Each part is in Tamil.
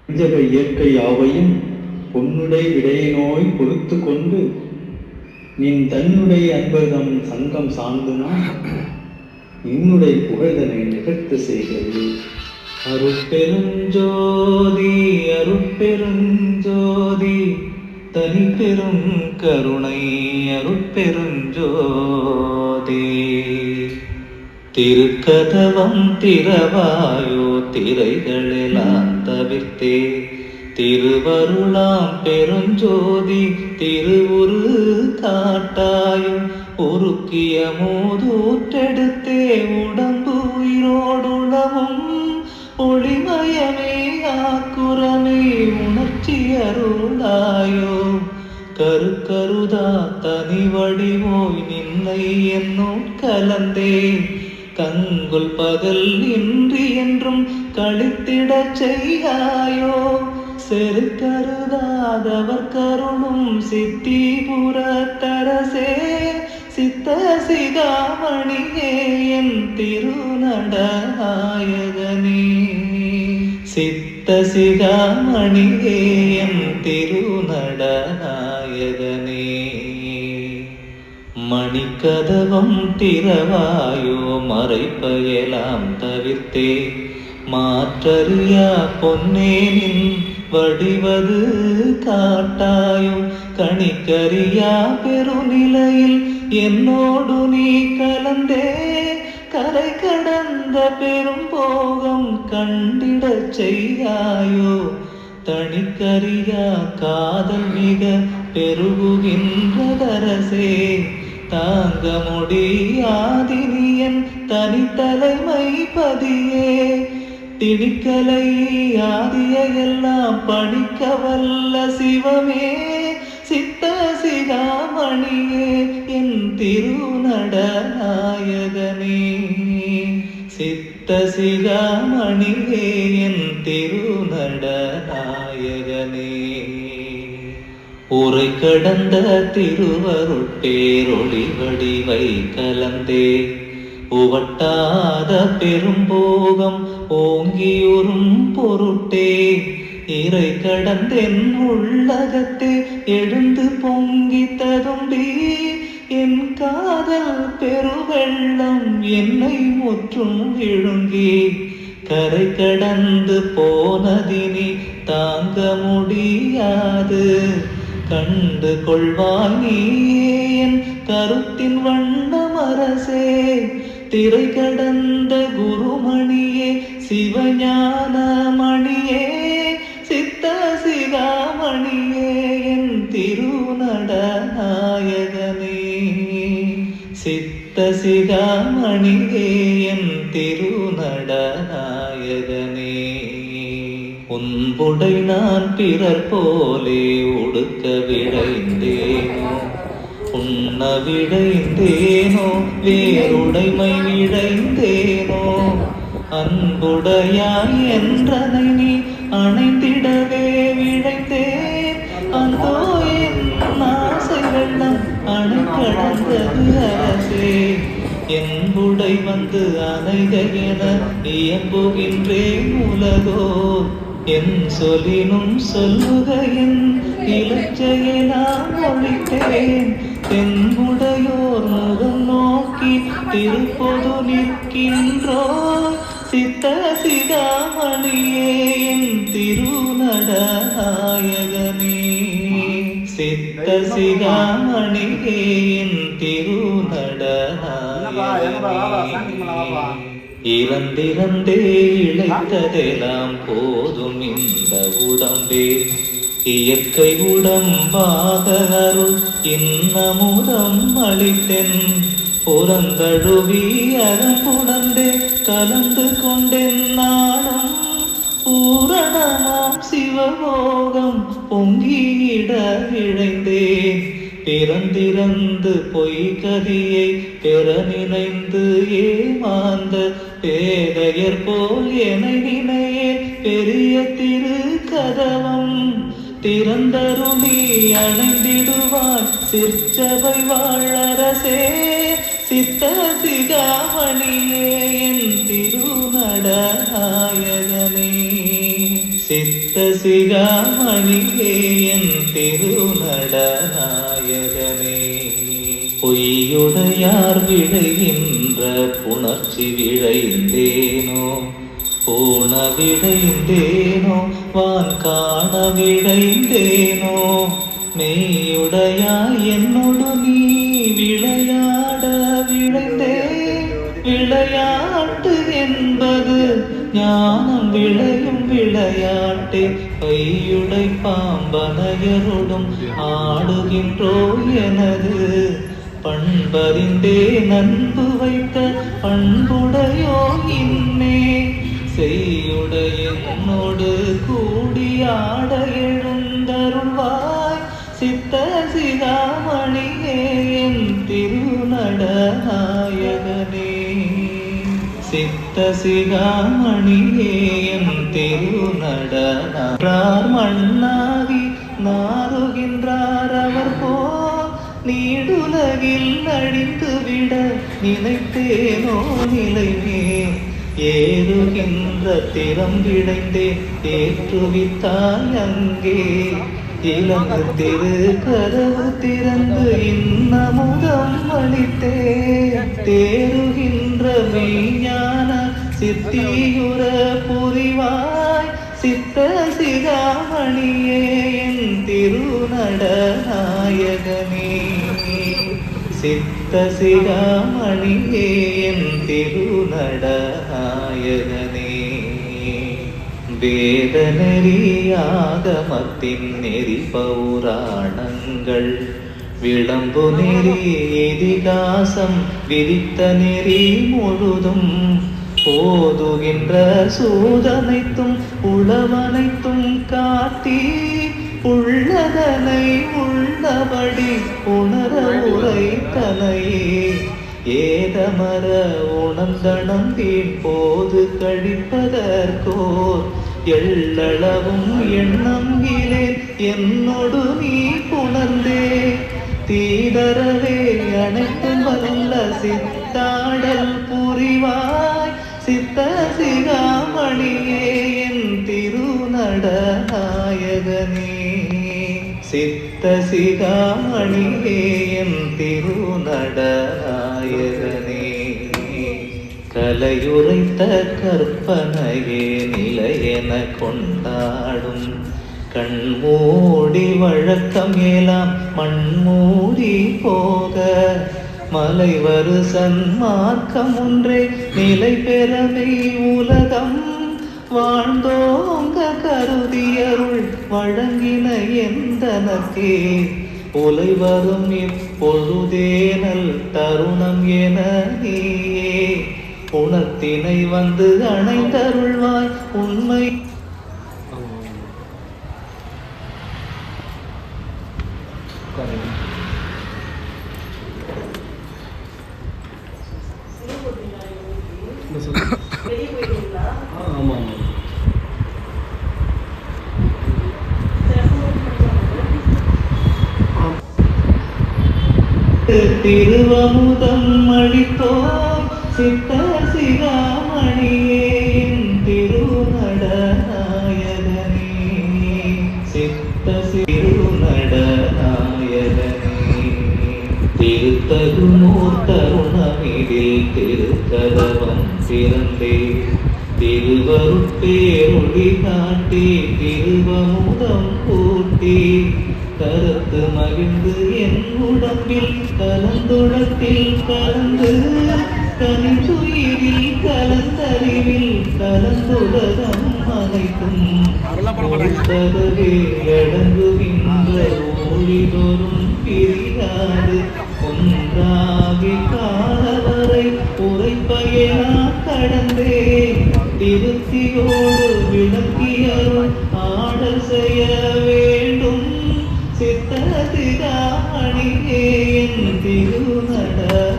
பஞ்சக இயற்கை யாவையும் பொன்னுடை விடையினோய் பொறுத்து கொண்டு நின் தன்னுடைய அன்பதம் சங்கம் சார்ந்துனா இன்னுடைய புகழ்தனை நிகழ்த்து செய்கிறது. அருட்பெருஞ்சோதி அருட்பெருஞ்சோதி தனி பெரும் கருணை அருட்பெருஞ்சோதி. திருக்கதவம் திறவாயோ திரைகளெல்லாம் தவிர்த்தே திருவருளாம் பெருஞ்சோதி திருவுரு காட்டாயோ உருக்கிய மூதூற்றெடுத்தே உடம்பு உயிரோடுளவும் ஒளிமயமே ஆக்குரமே உணர்ச்சி அருளாயோ கருக்கருதா தனி வடிவோய் நின்னை என்னும் கலந்தே கங்குல் பகல் இன்றி என்றும் கழித்திடச் செய்யாயோ செருக்கருதாதவர் கருணும் சித்திபுரத்தரசே சித்த சிகாமணியே என் திருநடநாயகனே சித்த சிகாமணியே என் திருநடநாயகனே. மணிக்கதவம் திறவாயோ மறைப்பயலாம் தவிர்த்தே மாற்றறியா பொன்னேனின் வடிவது காட்டாயோ கணிக்கறியா பெருநிலையில் என்னோடு நீ கலந்தே கரை கடந்த பெரும் போகம் கண்டிடச் செய்யாயோ தனிக்கறியா காதல் மிக பெருகுகின்றதரசே தாங்க முடியாதினியன் தனித்தலைமை பதியே திணிக்கலை ஆதிய எல்லாம் பணிக்க வல்ல சிவமே சித்த சிகாமணியே என் திருநடநாயகனே சித்த சிகாமணியே என் திருநடநாயகனே. உரை கடந்த திருவருட்பேரொளி வடிவை கலந்தே உவட்டாத பெரும்போகம் ஓங்கியுறும் பொருட்டே இறை கடந்தென் உள்ளகத்தே எழுந்து பொங்கி ததும்பி என் காதல் பெருவெள்ளம் என்னை முற்றும் விழுங்கி கரை கடந்து போனதினி தாங்க முடியாது கண்டு கொள்வாய் நீயே என் கருத்தின் வண்ணமரசே திரை கடந்த குருமணியே சிவஞான மணியே சித்த சிகாமணியே என் திருநடநாயகனே சித்த சிகாமணியே என் திருநடநாயகனே. உன்புடை நான் பிறர் போலே உடுக்க விழைந்தேனோ உண்ண விழைந்தேனோ வேறுடைமை விழைந்தேனோ அன்புடையாய் என்றனை நீ அணைந்திடவே விழைந்தேன் அந்தோ என் ஆசை வெள்ளம் அணை கடந்தது அரசே என்புடை வந்து அணைக என இயம்புகின்றேன் உலகோ என் சொல்லினும் சொல்லுக என் இலச்சையெல்லாம் ஒழித்தேன் தென்புடையோர் முகம் நோக்கி திருப்பொது நிற்கின்றோ சித்த சிகாமணியே என் திருநடநாயகனே சித்த சிகாமணியே என் திருநடநாயகனே. இறந்திறந்தே இழைத்ததெல்லாம் போதும் இந்த உடம்பே இயற்கை உடம்பாக அருள் இன்னமுதம் அளித்தென் புறந்தழுவி அறம்புணர்ந்தே கலந்து கொண்டென் நாளும் பூரணமாம் சிவமோகம் பொங்கியிட விழைந்தேன் பிறந்திறந்து பொய்கதியை பெற நினைந்து ஏமாந்த பேதையர் போல் என நினையே பெரிய திரு கதவம் திறந்தருளி அணைந்திடுவாய் சிற்சபை வாழரசே சித்த சிகாமணியே என் திருநடநாயகனே. சித்த சிகாமணியே என் திருநடநாயகனே. பொய்யுடையார் விளைகின்ற புணர்ச்சி விழைந்தேனோ, பூண விழைந்தேனோ, வான் காண விழைந்தேனோ, மெய்யுடையாய் என்னோடு நீ விளையாட விழைந்தேன். விளையாட்டு என்பது ஞானம் விளையும் விளையாட்டே. பையுடை பாம்பனையருடும் ஆடுகின்றோ எனது பண்பறிந்தே நன்பு வைத்த பண்புடையோ இன்னே. செய்யுடைய என்னோடு கூடியாட எழுந்தருள்வாய் சித்த சிகாமணியே என் திருநடநாயகனே. சித்த சிகாமணியே என் திருநடனார் மண்ணாகி நாறுகின்றார் அவர் போல் நீடுலகில் அழிந்துவிட நினைத்தேனோ நிலைமே. ஏறுகின்ற திறம் விளைந்தேன் ஏற்றுவித்தாய் அங்கே. இளங்கு திரு கதவு திறந்து இன்னமுதம் அளித்தே. தேறுகின்ற மெய்ஞான சித்தியுற புரிவாய் சித்த சிகாமணியே என் திருநடநாயகனே. சித்த சிகாமணியே என் திருநடநாயகனே. வேத நெறியாகமத்தின் நெறி பௌராணங்கள் விளம்பு நெறி இதிகாசம் விரித்த நெறி முழுதும் போதுகின்ற சூதனைத்தும் உளவனைத்தும் காட்டி உள்ளதனை உள்ளபடி உணர உரைத்தனையே. ஏதமர உணர்ந்தனம் வீண் போது கழிப்பதற்கோர் எள்ளளவும் எண்ணம் இலேன் என்னொடு நீ புணர்ந்தே. தீதரவே அனைத்தும் வல்ல சித்தாடல் புரிவாய் சித்த சிகாமணியே என் திருநடநாயகனே. சித்த சிகாமணியே என் திருநடநாயகனே. கலையுரைத்த கற்பனையே நிலையென கொண்டாடும் கண்மூடி வழக்கம் எல்லாம் மண்மூடி போக மலைவரு சன்மார்க்கம் ஒன்றே நிலை பெறவே உலகம் வாழ்ந்தோங்க கருதியருள் வழங்கின எந்தனக்கே. உலை வரும் இப்பொழுதேனல் தருணம் என நீயே உணர்த்தினை வந்து அணைந்தருள்வாய் உண்மை. திருவமுதம் அளித்தோம் சித்த சிகாமணியே திருநடநாயகனே. சித்த திருநடநாயகனே. திருத்தகுமோர் தருணமிதில் திருக்கதவம் திறந்தே திருவருட்பேரொளி காட்டி திருவமுதம் கூட்டி கருத்து மகிழ்ந்து என் உடம்பில் கலந்துடத்தில் கலந்து கனித்துயிரில் கலந்தறிவில் கலந்துடகம் அனைத்தும் கொடுத்ததவே அடங்குகின்ற ஒளிதொரும் பிரியாது ஒன்றாகி காலவரை உரைப்பயனா கடந்தே. திருத்தியோடு விளக்கியருள் ஆடல் செய்ய வேண்டும் சித்த சிகாமணியே என் திருநடநாயகனே.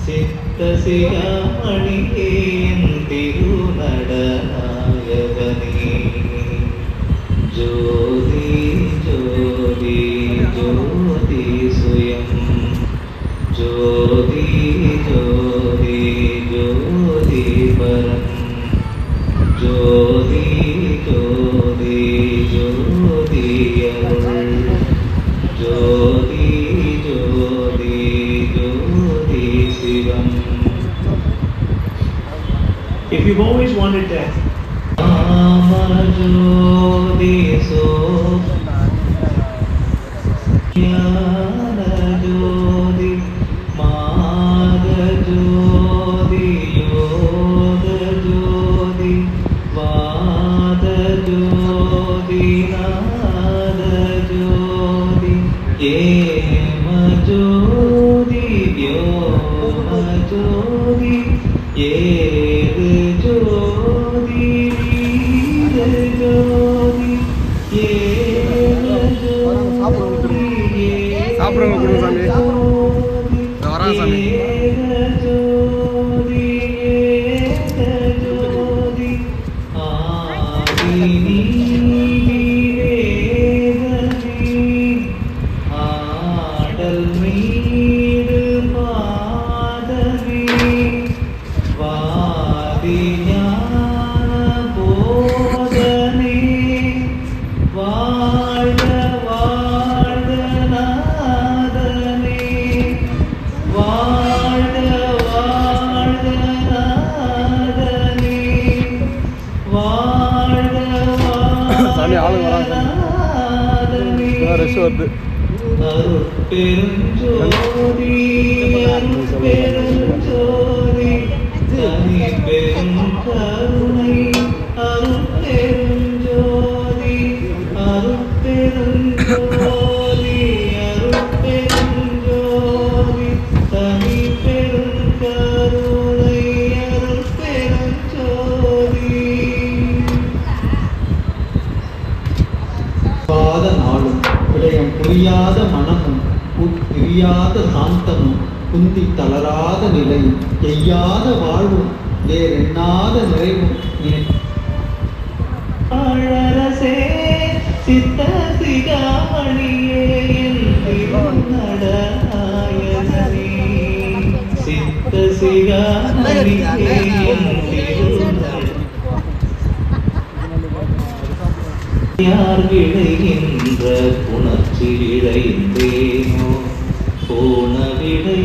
சித்த சிகாமணியே என் திருநடநாயகனே. ஜோதி ஜோதி ஜோதி சுயம் ஜோதி ஜோதி ஜோதி பரம் ஜோதி ஜோதி ஜோதியருள் ஜோதி ஜோதி ஜோதி சிவம். If you've always wanted that, ஜோதி சோ ஞான ஜோதி மாக ஜோதி யோக ஜோதி வாத ஜோதி நாத ஜோதி ஏம ஜோதி வ்யோம ஜோதி ஏது ஜோதி வீர ஜோதி ஏக ஜோதி சாப்பிடுங்க குரு சாமி. வரா சாமி. சாமி ஆளுங்க வராங்க. ரெஸ்ட் வருது. அருட்பெருஞ்சோதி அருட்பெருஞ்சோதி தனி பெரும் கருணை அருட்பெருஞ்சோதி அருட்பெருஞ்சோதி அருட்பெருஞ்சோதி தனி பெரும் கருணை அருட்பெருஞ்சோதி. நாளும் விடயம் புரியாத மனமும் உட்பிரியாத சாந்தமும் குந்தி தளராத நிலையும் எய்யாத வாழ்வும் வேறெண்ணாத நிறைவும் ஆழரசே சித்த சிகாமணியே நடராயணனே சித்த சிகாமணியே யார் விளைகின்ற புணர்ச்சி விளைந்தேனோ போன விளை